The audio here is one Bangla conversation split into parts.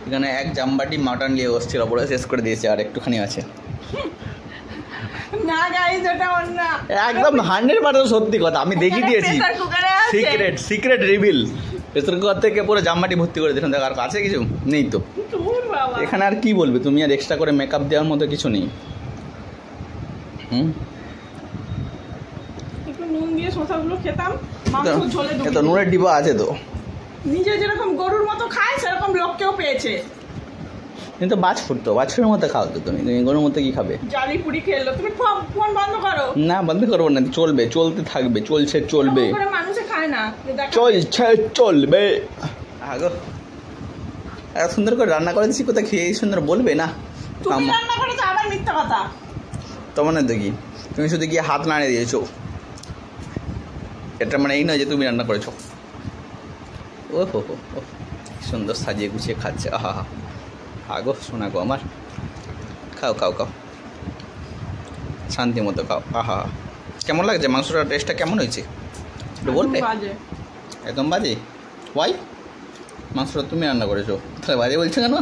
এখানে এক জামবাটি মাটন নিয়ে বসছিল, পুরো শেষ করে দিয়েছে, আর একটুখানি আছে। না গাইস, এটা অন্য একদম 100% সত্যি কথা, আমি দেখিয়ে দিয়েছি। সিক্রেট রিভিল, প্রেসার কুকার থেকে পুরো জামবাটি ভর্তি করে দিয়েছেন। দেখো আর আছে কিছু নেই তো এখানে, আর কি বলবে তুমি? আর এক্সট্রা করে মেকআপ দেওয়ার মতো কিছু নেই। একটু নুন দিয়ে শসাগুলো খেতাম, মাংস ঝোলে ডুবিয়ে। তো নুনের ডিবা আছে তো। নিজে যেরকম গরুর মতো খায় সেরকম লোককেও পেয়েছে। কিন্তু বাজ ফুটতো, বাছুরের মতো খাও তো তুমি, গরুর মতো কি খাবে? জালি পুরি খেললো। তুমি ফোন বন্ধ করো। না বন্ধ করবো না, চলবে, চলতে থাকবে, চলছে চলবে, মানুষে খায় না, চলছে চলবে। আগো এত সুন্দর করে রান্না করে দিচ্ছি, কোথায় খেয়ে সুন্দর বলবে না? তুমি রান্না করেছো, আবার মিথ্যা কথা। তোমার না দেখি, তুমি শুধু গিয়ে হাত নাড়িয়ে দিয়েছো, এটা মানে এই নয় যে তুমি রান্না করেছো। ও হো হো, সুন্দর সাজিয়ে গুছিয়ে খাচ্ছে। আহা হা, আগো শোনা গো আমার, খাও খাও খাও, শান্তি মতো খাও। আহা, কেমন লাগছে মাংসটার? টেস্টটা কেমন হয়েছে একটু বলবে? একদম বাজে? ওয়াই? মাংসটা তুমি রান্না করেছো, তাহলে বাজে বলছো কেন?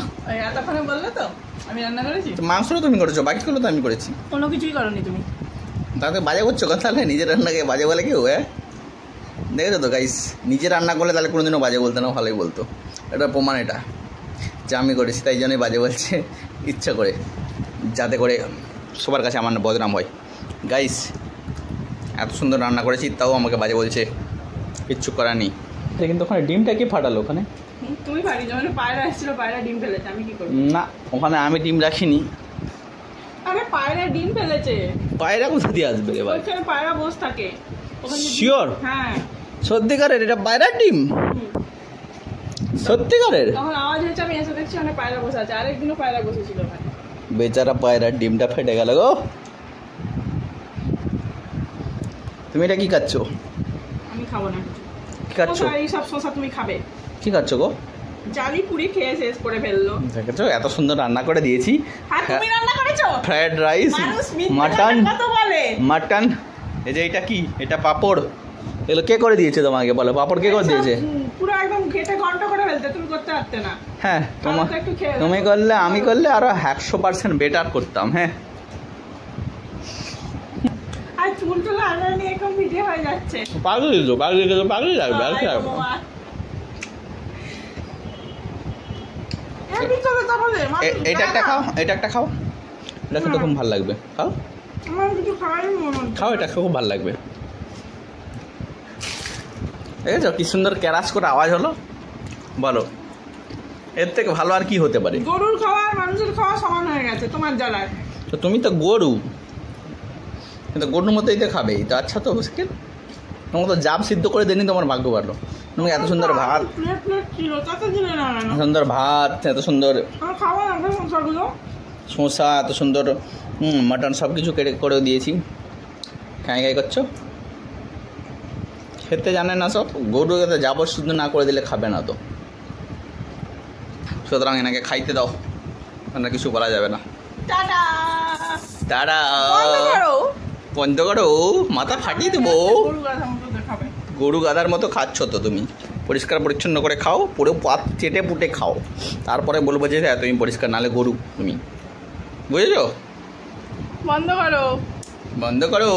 এতক্ষণে বললে তো আমি রান্না করেছি। মাংসটা তুমি করেছো, বাকিগুলো তো আমি করেছি। কোনো কিছুই করনি তুমি, তাতে বাজে করছো কথা? তাহলে নিজের রান্নাকে বাজে বলে কেউ? হ্যাঁ, দেখেছো তো গাইস, নিজে রান্না করলে তাহলে কোনোদিনও বাজে বলতো না, ভালোই বলতো। এটা প্রমাণ, এটা যে আমি করেছি তাই জন্যই বাজে বলছে, ইচ্ছা করে, যাতে করে সবার কাছে আমার বদনাম হয়। গাইস এত সুন্দর রান্না করেছি তাও আমাকে বাজে বলছে, কিচ্ছু করার নেই। কিন্তু ওখানে ডিমটা কি ফাটালো? ওখানে তুমি ফাটি, যখন পায়রা এসেছিল পায়রা ডিম ফেলেছে, আমি কি করব? না, ওখানে আমি ডিম রাখিনি। আরে পায়রা ডিম ফেলেছে। পায়রা কোথা দিয়ে আসবে রে ভাই? ওখানে পায়রা বসে থাকে। শিওর? হ্যাঁ সত্যিকারের এটা পায়রার ডিম? সত্যিকারের? তখন আওয়াজ হয়েছে, আমি এসে দেখছি ওখানে পায়রা বসে আছে। আরেকদিনও পায়রা বসেছিল ওখানে। বেচারা পায়রার ডিমটা ফেটে গেল গো। তুমি এটা কি খাচ্ছ? আমি খাবো না। কি খাচ্ছ? এই সব শসা তুমি খাবে? কি খাচ্ছ গো? জালি পুরি খেয়ে শেষ করে ফেললো। দেখেছো এত সুন্দর রান্না করে দিয়েছি। হ্যাঁ তুমি রান্না করেছো? ফ্রাইড রাইস, মাটন, মাটন, এই যে এটা কি, এটা পাপড়, এগুলো কে করে দিয়েছে তোমাকে? বলো, পাপড় কে করে দিয়েছে? পুরো একদম ঘেটে ঘন্টা করে ফেলতে, তুমি করতে পারতে না। হ্যাঁ, তুমি করলে, আমি করলে আরো 100% বেটার করতাম। হ্যাঁ, আর চুলটা লাগা নিয়ে একদম ভিডিও হয়ে যাচ্ছে। পাগলি তো, পাগলি তো, পাগলি লাগবে। আর কি লাগবে? এটা একটা খাও, এটা একটা খাও, এটা খেতে খুব ভালো লাগবে। খাও, খাও, এটা খুব ভালো লাগবে। দেখেছো কি সুন্দর ক্যারাস করে আওয়াজ হলো? বলো এর থেকে ভালো আর কি হতে পারে? গরুর খাওয়া আর মানুষের খাওয়া সমান হয়ে গেছে তোমার জ্বালায়। তো তুমি তো গরু, কিন্তু গরুর মতোই তো খাবে। তো আচ্ছা, তো মুশকিল, তোমাকে তো জাব সিদ্ধ করে দেনি, তোমার ভাগ্য পারলো। তুমি এত সুন্দর ভাত, সুন্দর ভাত, এত সুন্দর শসা, এত সুন্দর মাটন, সব কিছু কেটে করে দিয়েছি। খাই খাই করছো, খেতে জানে না সব। গরুকে তো জাবর শুদ্ধ না করে দিলে খাবে না তো। সুতরাং এনাকে খাইতে দাও, আপনার কিছু বলা যাবে না। টাটা, বন্ধ করো, মাথা ফাটিয়ে দেবো। গরু গাধার মতো খাচ্ছ তো তুমি। পরিষ্কার পরিচ্ছন্ন করে খাও, পুরো পাত চেটে পুটে খাও, তারপরে বলবো যে হ্যাঁ তুমি পরিষ্কার, নালে গরু তুমি। বুঝেছো? বন্ধ করো, বন্ধ করো।